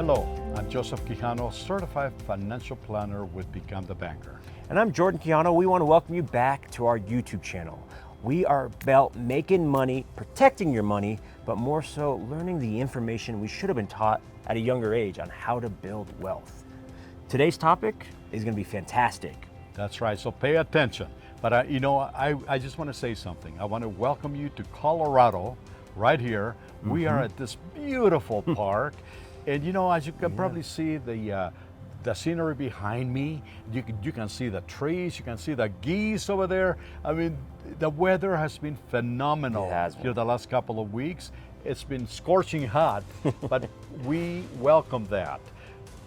Hello, I'm Joseph Quijano, Certified Financial Planner with Become the Banker. And I'm Jordan Quijano. We want to welcome you back to our YouTube channel. We are about making money, protecting your money, but more so learning the information we should have been taught at a younger age on how to build wealth. Today's topic is going to be fantastic. That's right, so pay attention. But I just want to say something. I want to welcome you to Colorado, right here. We are at this beautiful park. And as you can probably see the scenery behind me, you can see the trees, you can see the geese over there. I mean, the weather has been phenomenal here the last couple of weeks. It's been scorching hot, but we welcome that.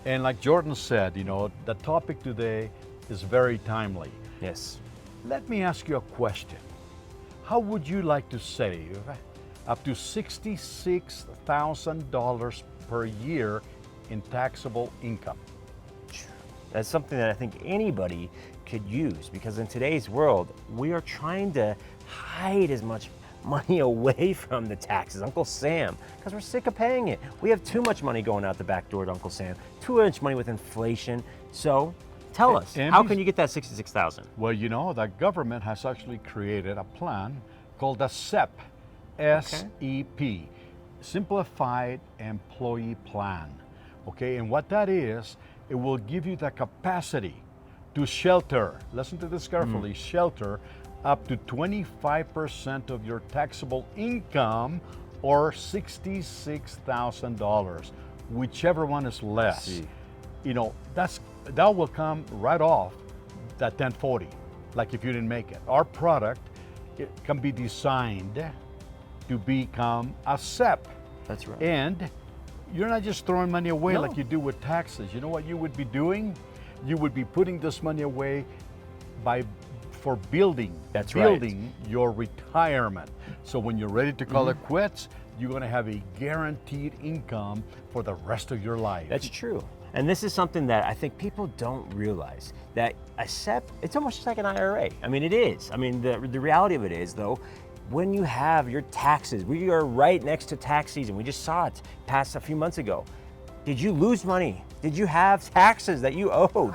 And like Jordan said, the topic today is very timely. Yes. Let me ask you a question. How would you like to save up to $66,000 per year in taxable income? That's something that I think anybody could use, because in today's world, we are trying to hide as much money away from the taxes, Uncle Sam, because we're sick of paying it. We have too much money going out the back door to Uncle Sam, too much money with inflation. So tell us, how can you get that $66,000? Well, the government has actually created a plan called the SEP, S-E-P, Simplified Employee Plan. Okay, and what that is, it will give you the capacity to shelter, listen to this carefully, shelter up to 25% of your taxable income, or $66,000, whichever one is less. That will come right off that 1040, like if you didn't make it. Our product, it can be designed to become a SEP. That's right. And you're not just throwing money away like you do with taxes. You know what you would be doing? You would be putting this money away for building your retirement. So when you're ready to call it quits, you're going to have a guaranteed income for the rest of your life. That's true. And this is something that I think people don't realize, that a SEP, it's almost just like an IRA. I mean, it is. I mean, the reality of it is, though, when you have your taxes, we are right next to tax season. We just saw it pass a few months ago. Did you lose money? Did you have taxes that you owed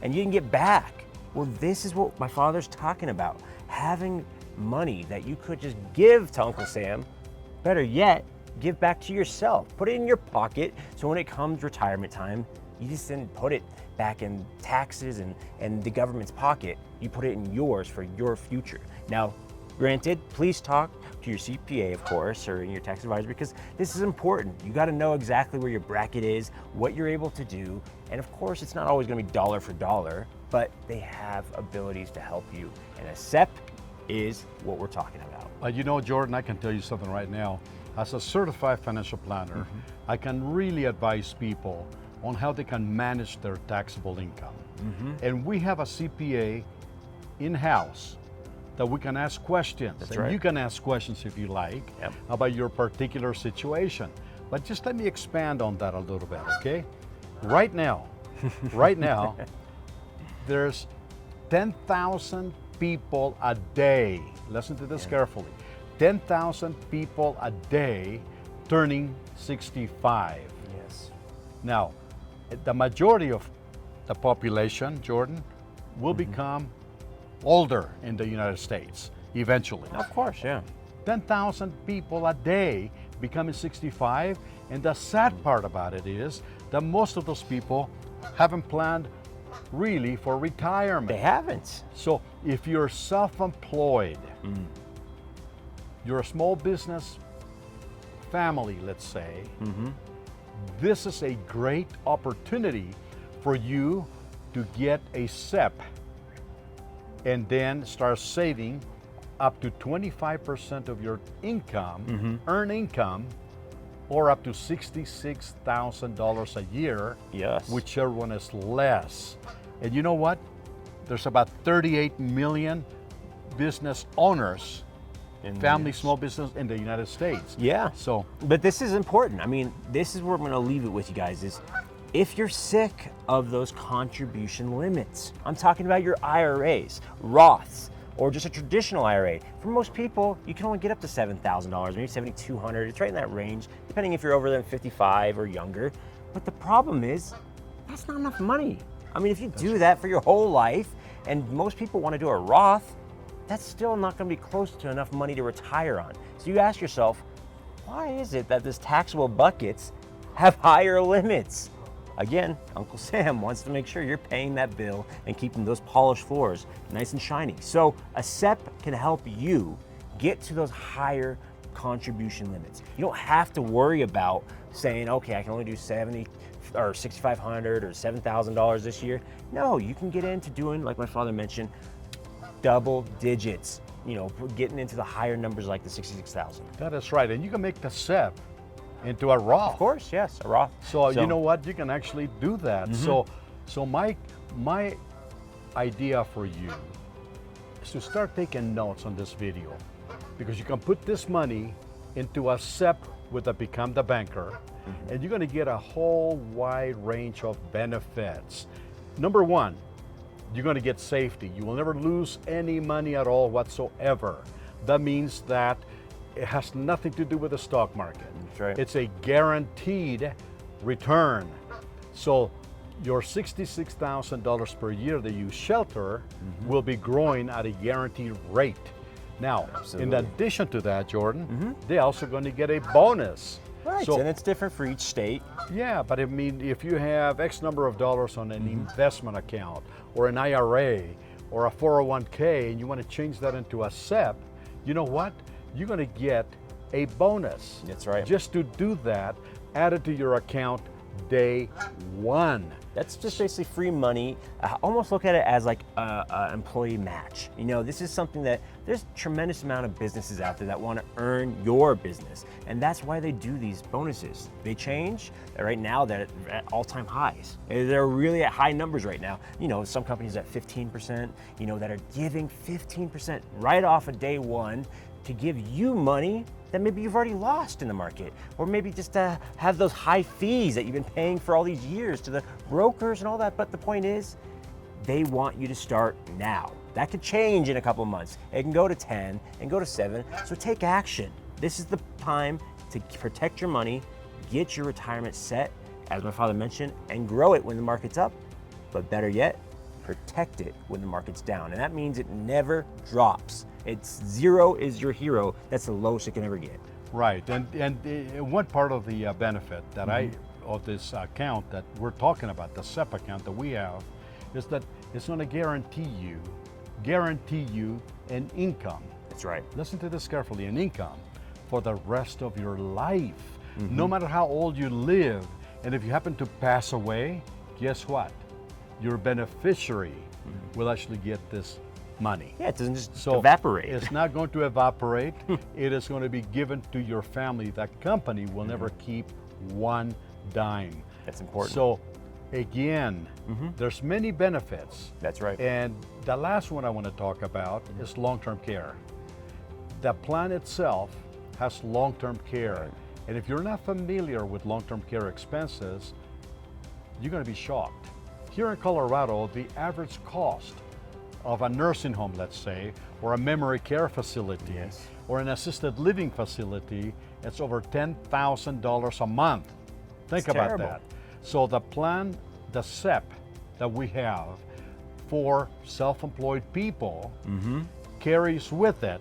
and you didn't get back? Well, this is what my father's talking about. Having money that you could just give to Uncle Sam, better yet, give back to yourself. Put it in your pocket, so when it comes retirement time, you just didn't put it back in taxes and the government's pocket. You put it in yours for your future. Now, granted, please talk to your CPA, of course, or your tax advisor, because this is important. You got to know exactly where your bracket is, what you're able to do, and of course, it's not always going to be dollar for dollar, but they have abilities to help you. And a SEP is what we're talking about. Jordan, I can tell you something right now. As a certified financial planner, I can really advise people on how they can manage their taxable income. And we have a CPA in-house that we can ask questions. That's and right. You can ask questions if you like about your particular situation. But just let me expand on that a little bit, okay? Right now, there's 10,000 people a day, listen to this carefully, 10,000 people a day turning 65. Yes. Now, the majority of the population, Jordan, will become older in the United States eventually. Of course, yeah. 10,000 people a day becoming 65, and the sad part about it is that most of those people haven't planned really for retirement. They haven't. So if you're self-employed, you're a small business family, let's say, this is a great opportunity for you to get a SEP and then start saving up to 25% of your income, earned income, or up to $66,000 a year, whichever one is less. And you know what? There's about 38 million business owners, family small business in the United States. Yeah. So, but this is important. I mean, this is where I'm going to leave it with you guys is, if you're sick of those contribution limits, I'm talking about your IRAs, Roths, or just a traditional IRA. For most people, you can only get up to $7,000, maybe $7,200. It's right in that range, depending if you're over than 55 or younger. But the problem is, that's not enough money. I mean, if you do that for your whole life, and most people want to do a Roth, that's still not going to be close to enough money to retire on. So you ask yourself, why is it that this taxable buckets have higher limits? Again, Uncle Sam wants to make sure you're paying that bill and keeping those polished floors nice and shiny. So a SEP can help you get to those higher contribution limits. You don't have to worry about saying, okay, I can only do $70,000 or $6,500 or $7,000 this year. No, you can get into doing, like my father mentioned, double digits, getting into the higher numbers like the 66,000. That is right, and you can make the SEP into a Roth. Of course, yes, a Roth. So you know what? You can actually do that. So my idea for you is to start taking notes on this video, because you can put this money into a SEP with a Become the Banker, and you're going to get a whole wide range of benefits. Number one, you're going to get safety. You will never lose any money at all whatsoever. That means that it has nothing to do with the stock market. That's right. It's a guaranteed return. So your $66,000 per year that you shelter will be growing at a guaranteed rate. Now, in addition to that, Jordan, they're also going to get a bonus. Right, So, and it's different for each state. yeah, but I mean, if you have X number of dollars on an investment account or an IRA or a 401k and you want to change that into a SEP, you know what? You're going to get a bonus. That's right. Just to do that, add it to your account day one. That's just basically free money. Almost look at it as like an employee match. This is something that there's a tremendous amount of businesses out there that want to earn your business. And that's why they do these bonuses. They change. Right now, they're at all-time highs. They're really at high numbers right now. Some companies at 15%, that are giving 15% right off of day one to give you money that maybe you've already lost in the market, or maybe just to have those high fees that you've been paying for all these years to the brokers and all that. But the point is, they want you to start now. That could change in a couple of months. It can go to 10 and go to 7. So take action. This is the time to protect your money, get your retirement set, as my father mentioned, and grow it when the market's up. But better yet, protect it when the market's down. And that means it never drops. It's zero is your hero. That's the lowest it can ever get. Right, and one part of the benefit that of this account that we're talking about, the SEP account that we have, is that it's going to guarantee you an income. That's right. Listen to this carefully, an income for the rest of your life. No matter how old you live, and if you happen to pass away, guess what? Your beneficiary will actually get this money. Yeah, it doesn't just evaporate. It's not going to evaporate. It is going to be given to your family. That company will never keep one dime. That's important. So again, there's many benefits. That's right. And the last one I want to talk about is long-term care. The plan itself has long-term care. Right. And if you're not familiar with long-term care expenses, you're going to be shocked. Here in Colorado, the average cost of a nursing home, let's say, or a memory care facility, or an assisted living facility, it's over $10,000 a month. Think about that. So the plan, the SEP that we have for self-employed people carries with it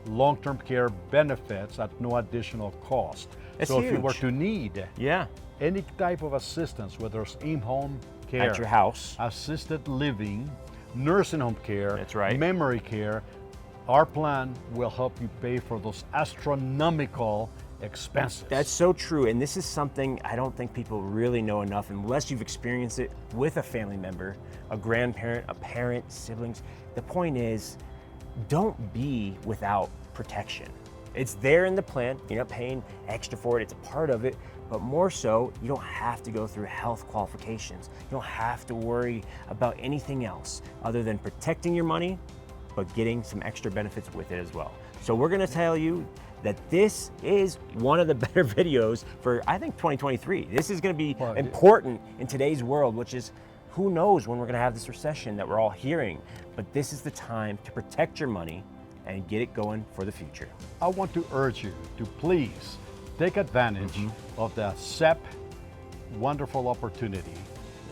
long-term care benefits at no additional cost. It's so huge. if you were to need Yeah. any type of assistance, whether it's in-home care, At your house. assisted living, nursing home care, That's right. memory care, our plan will help you pay for those astronomical expenses. That's so true, and this is something I don't think people really know enough unless you've experienced it with a family member, a grandparent, a parent, siblings. The point is, don't be without protection. It's there in the plan. You're not paying extra for it. It's a part of it. But more so, you don't have to go through health qualifications. You don't have to worry about anything else other than protecting your money, but getting some extra benefits with it as well. So we're gonna tell you that this is one of the better videos for, I think, 2023. This is gonna be important in today's world, which is, who knows when we're gonna have this recession that we're all hearing. But this is the time to protect your money and get it going for the future. I want to urge you to please take advantage of the SEP wonderful opportunity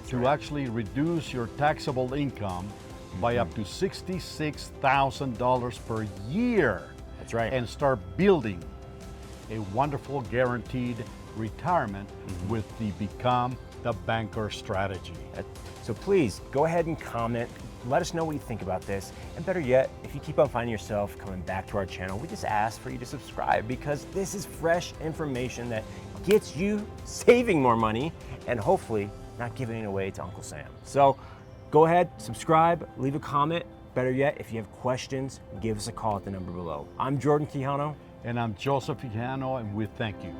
to right. actually reduce your taxable income by up to $66,000 per year. That's right. And start building a wonderful guaranteed retirement with the Become the Banker strategy. So please go ahead and comment. Let us know what you think about this. And better yet, if you keep on finding yourself coming back to our channel, we just ask for you to subscribe, because this is fresh information that gets you saving more money and hopefully not giving it away to Uncle Sam. So go ahead, subscribe, leave a comment. Better yet, if you have questions, give us a call at the number below. I'm Jordan Quijano. And I'm Joseph Quijano, and we thank you.